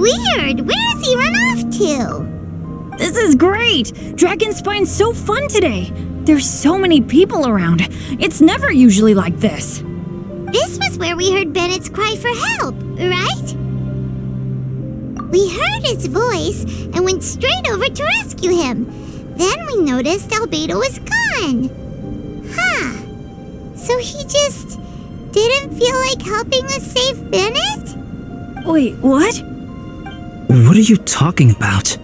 Weird. Where has he run off to? This is great! Dragon Spine's so fun today! There's so many people around. It's never usually like this. This was where we heard Bennett's cry for help, right? We heard his voice and went straight over to rescue him. Then we noticed Albedo was gone. Huh. So he just didn't feel like helping us save Bennett? Wait, what? What are you talking about?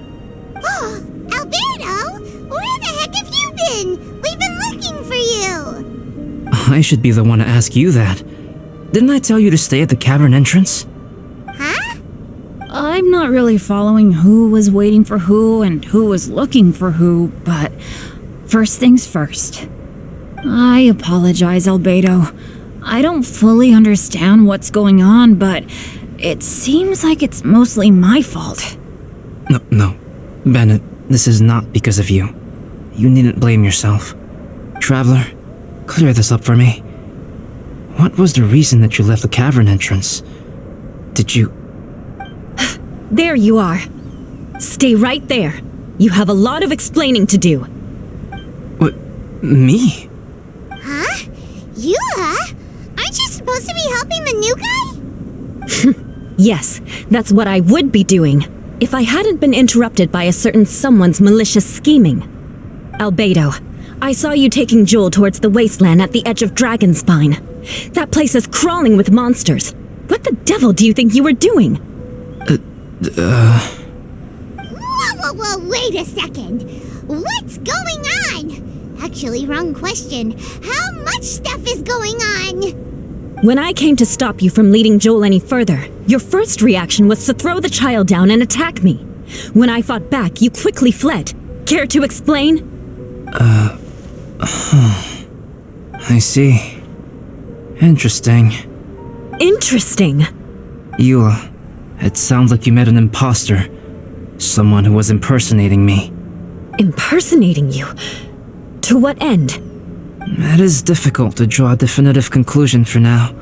Oh, Albedo! Where the heck have you been? We've been looking for you! I should be the one to ask you that. Didn't I tell you to stay at the cavern entrance? Huh? I'm not really following who was waiting for who and who was looking for who, but first things first. I apologize, Albedo. I don't fully understand what's going on, but it seems like it's mostly my fault. No. Bennett, this is not because of you. You needn't blame yourself. Traveler, clear this up for me. What was the reason that you left the cavern entrance? Did you... There you are. Stay right there. You have a lot of explaining to do. What? Me? Huh? Eula? Aren't you supposed to be helping the new guy? Yes, that's what I would be doing, if I hadn't been interrupted by a certain someone's malicious scheming. Albedo, I saw you taking Joel towards the wasteland at the edge of Dragonspine. That place is crawling with monsters. What the devil do you think you were doing? Whoa, wait a second. What's going on? Actually, wrong question. How much stuff is going on? When I came to stop you from leading Joel any further, your first reaction was to throw the child down and attack me. When I fought back, you quickly fled. Care to explain? I see. Interesting. Interesting. Eula, it sounds like you met an imposter. Someone who was impersonating me. Impersonating you? To what end? It is difficult to draw a definitive conclusion for now.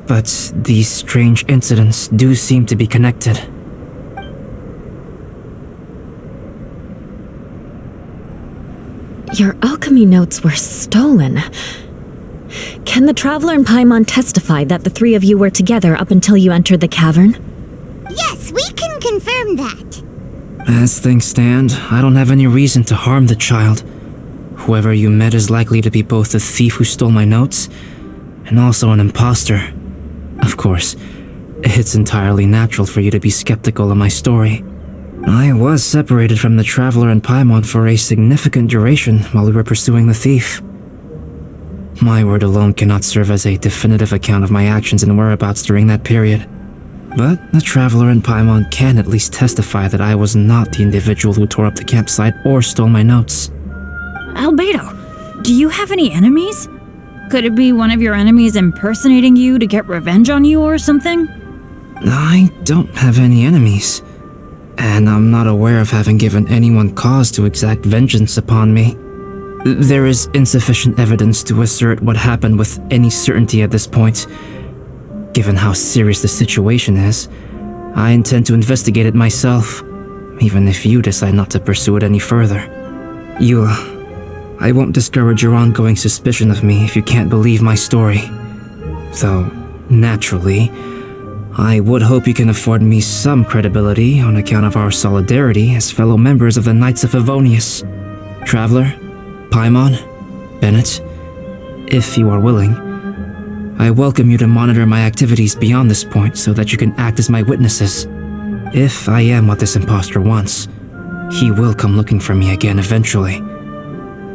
But these strange incidents do seem to be connected. Your alchemy notes were stolen. Can the Traveler and Paimon testify that the three of you were together up until you entered the cavern? Yes, we can confirm that. As things stand, I don't have any reason to harm the child. Whoever you met is likely to be both the thief who stole my notes and also an imposter. Of course, it's entirely natural for you to be skeptical of my story. I was separated from the Traveler and Paimon for a significant duration while we were pursuing the thief. My word alone cannot serve as a definitive account of my actions and whereabouts during that period. But the Traveler and Paimon can at least testify that I was not the individual who tore up the campsite or stole my notes. Albedo, do you have any enemies? Could it be one of your enemies impersonating you to get revenge on you or something? I don't have any enemies, and I'm not aware of having given anyone cause to exact vengeance upon me. There is insufficient evidence to assert what happened with any certainty at this point. Given how serious the situation is, I intend to investigate it myself, even if you decide not to pursue it any further. Eula, I won't discourage your ongoing suspicion of me if you can't believe my story. Though, naturally, I would hope you can afford me some credibility on account of our solidarity as fellow members of the Knights of Favonius. Traveler, Paimon, Bennett, if you are willing, I welcome you to monitor my activities beyond this point so that you can act as my witnesses. If I am what this imposter wants, he will come looking for me again eventually.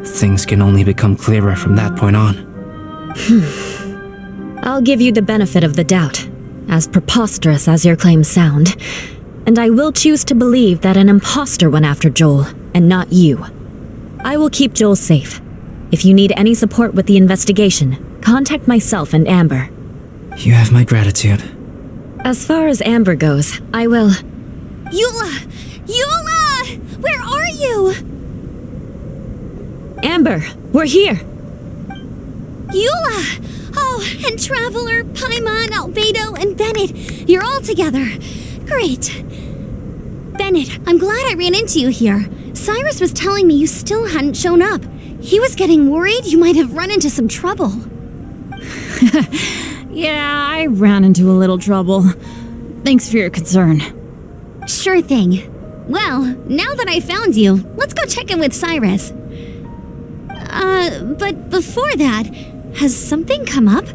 Things can only become clearer from that point on. I'll give you the benefit of the doubt, as preposterous as your claims sound. And I will choose to believe that an imposter went after Joel, and not you. I will keep Joel safe. If you need any support with the investigation, contact myself and Amber. You have my gratitude. As far as Amber goes, I will... Eula! Eula! Where are you? Amber, we're here! Eula! Oh, and Traveler, Paimon, Albedo, and Bennett, you're all together. Great. Bennett, I'm glad I ran into you here. Cyrus was telling me you still hadn't shown up. He was getting worried you might have run into some trouble. Yeah, I ran into a little trouble. Thanks for your concern. Sure thing. Well, now that I found you, let's go check in with Cyrus. But before that, has something come up?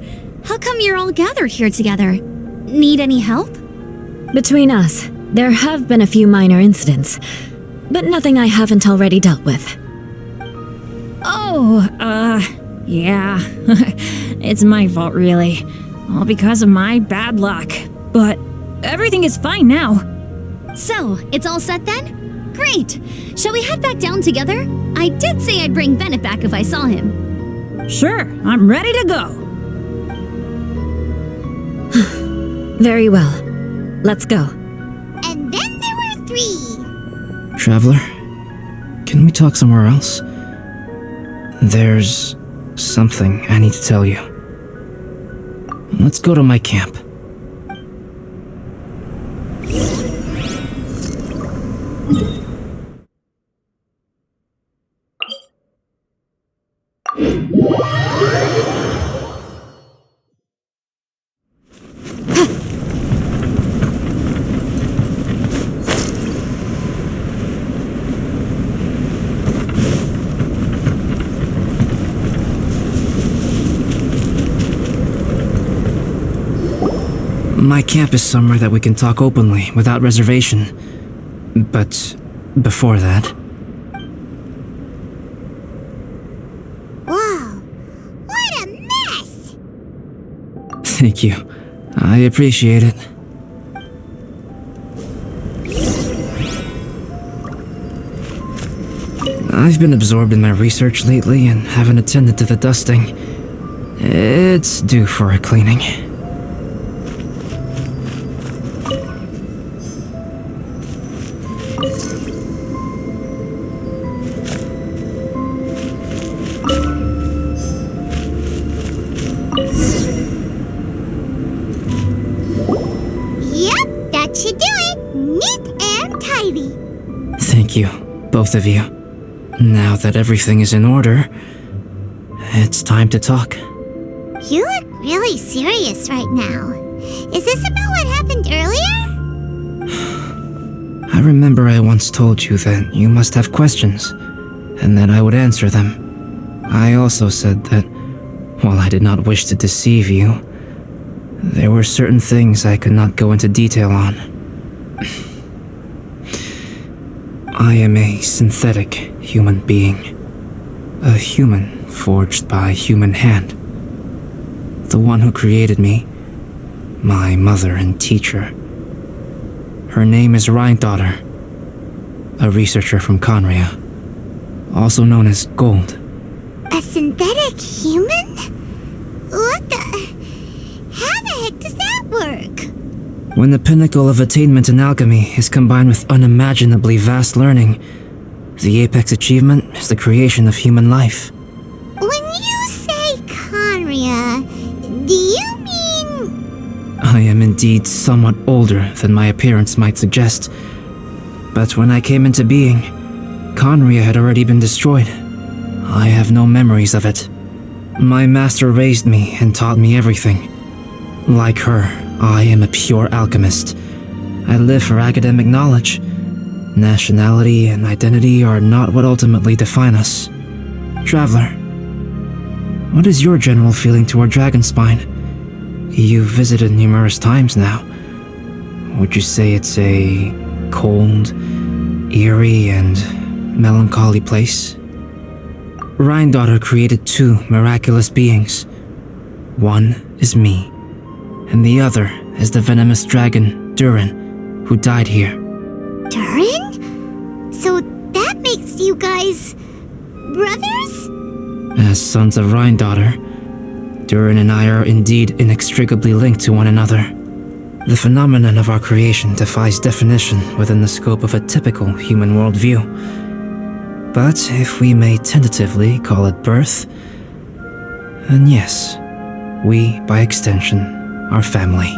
How come you're all gathered here together? Need any help? Between us, there have been a few minor incidents, but nothing I haven't already dealt with. Oh, yeah. It's my fault, really. All because of my bad luck. But everything is fine now. So, it's all set then? Great! Shall we head back down together? I did say I'd bring Bennett back if I saw him. Sure, I'm ready to go. Very well. Let's go. And then there were 3. Traveler, can we talk somewhere else? There's something I need to tell you. Let's go to my camp. My camp is somewhere that we can talk openly, without reservation. But before that... Whoa, what a mess! Thank you. I appreciate it. I've been absorbed in my research lately and haven't attended to the dusting. It's due for a cleaning. Yep, that should do it. Neat and tidy. Thank you, both of you. Now that everything is in order, it's time to talk. You look really serious right now. Is this about what happened earlier? I remember I once told you that you must have questions, and that I would answer them. I also said that, while I did not wish to deceive you, there were certain things I could not go into detail on. I am a synthetic human being. A human forged by human hand. The one who created me, my mother and teacher. Her name is Rhine-daughter, a researcher from Conria, also known as Gold. A synthetic human? What the... How the heck does that work? When the pinnacle of attainment in alchemy is combined with unimaginably vast learning, the apex achievement is the creation of human life. When you say Conria, do you mean... I am indeed somewhat older than my appearance might suggest, but when I came into being, Conria had already been destroyed. I have no memories of it. My master raised me and taught me everything. Like her, I am a pure alchemist. I live for academic knowledge. Nationality and identity are not what ultimately define us. Traveler, what is your general feeling toward Dragonspine? You've visited numerous times now. Would you say it's a cold, eerie, and melancholy place? Rhine-daughter created 2 miraculous beings. One is me, and the other is the venomous dragon, Durin, who died here. Durin? So that makes you guys... brothers? As sons of Rhine-daughter, Durin and I are indeed inextricably linked to one another. The phenomenon of our creation defies definition within the scope of a typical human worldview. But if we may tentatively call it birth, then yes, we, by extension, are family.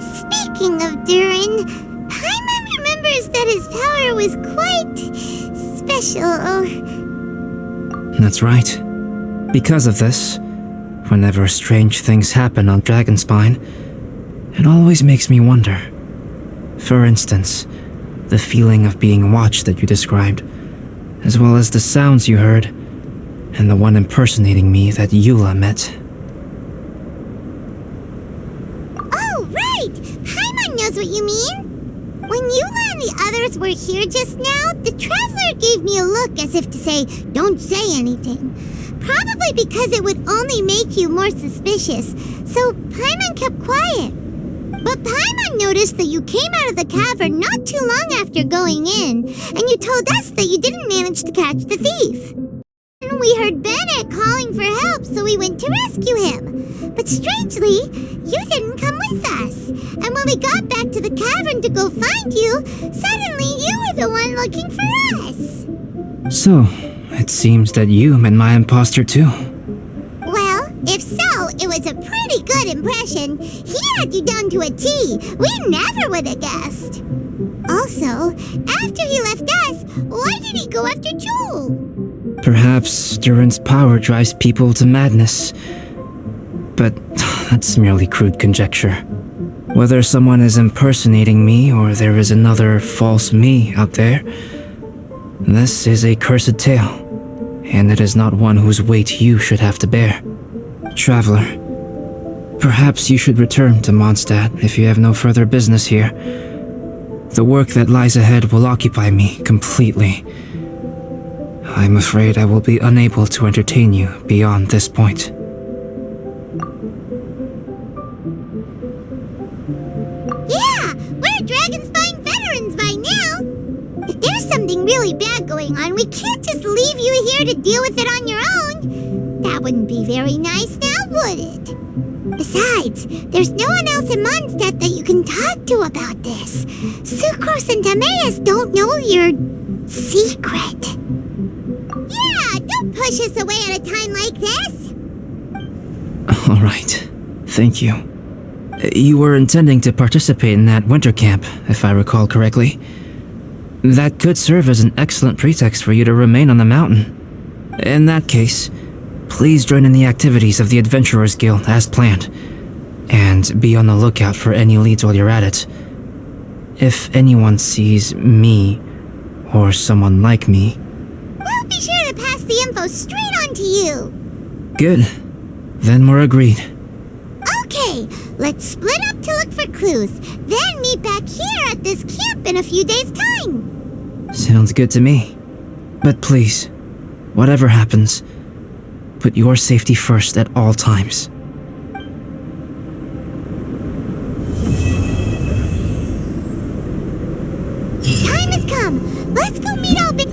Speaking of Durin, Paimon remembers that his power was quite special. That's right. Because of this, whenever strange things happen on Dragonspine, it always makes me wonder. For instance, the feeling of being watched that you described, as well as the sounds you heard, and the one impersonating me that Eula met. Oh, right! Paimon knows what you mean! When Eula and the others were here just now, the Traveler gave me a look as if to say, don't say anything. Probably because it would only make you more suspicious, so Paimon kept quiet. But Paimon noticed that you came out of the cavern not too long after going in, and you told us that you didn't manage to catch the thief. And we heard Bennett calling for help, so we went to rescue him. But strangely, you didn't come with us. And when we got back to the cavern to go find you, suddenly you were the one looking for us. So, it seems that you met my imposter too. Well, if so, it was a pretty good impression. He had you down to a T. We never would have guessed. Also, after he left us, why did he go after Jewel? Perhaps Durin's power drives people to madness. But that's merely crude conjecture. Whether someone is impersonating me or there is another false me out there, this is a cursed tale, and it is not one whose weight you should have to bear. Traveler, perhaps you should return to Mondstadt if you have no further business here. The work that lies ahead will occupy me completely. I'm afraid I will be unable to entertain you beyond this point. Yeah, we're Dragonspine veterans by now. If there's something really bad going on, we can't just leave you here to deal with it on your own. That wouldn't be very nice now, would it? Besides, there's no one else in Mondstadt that you can talk to about this. Sucrose and Timaeus don't know your secret. Yeah, don't push us away at a time like this. All right, thank you. You were intending to participate in that winter camp, if I recall correctly. That could serve as an excellent pretext for you to remain on the mountain. In that case, please join in the activities of the Adventurers Guild as planned, and be on the lookout for any leads while you're at it. If anyone sees me, or someone like me... We'll be sure to pass the info straight on to you. Good. Then we're agreed. Okay, let's split up to look for clues, then meet back here at this camp in a few days' time. Sounds good to me. But please, whatever happens, put your safety first at all times. Time has come. Let's go meet Albin.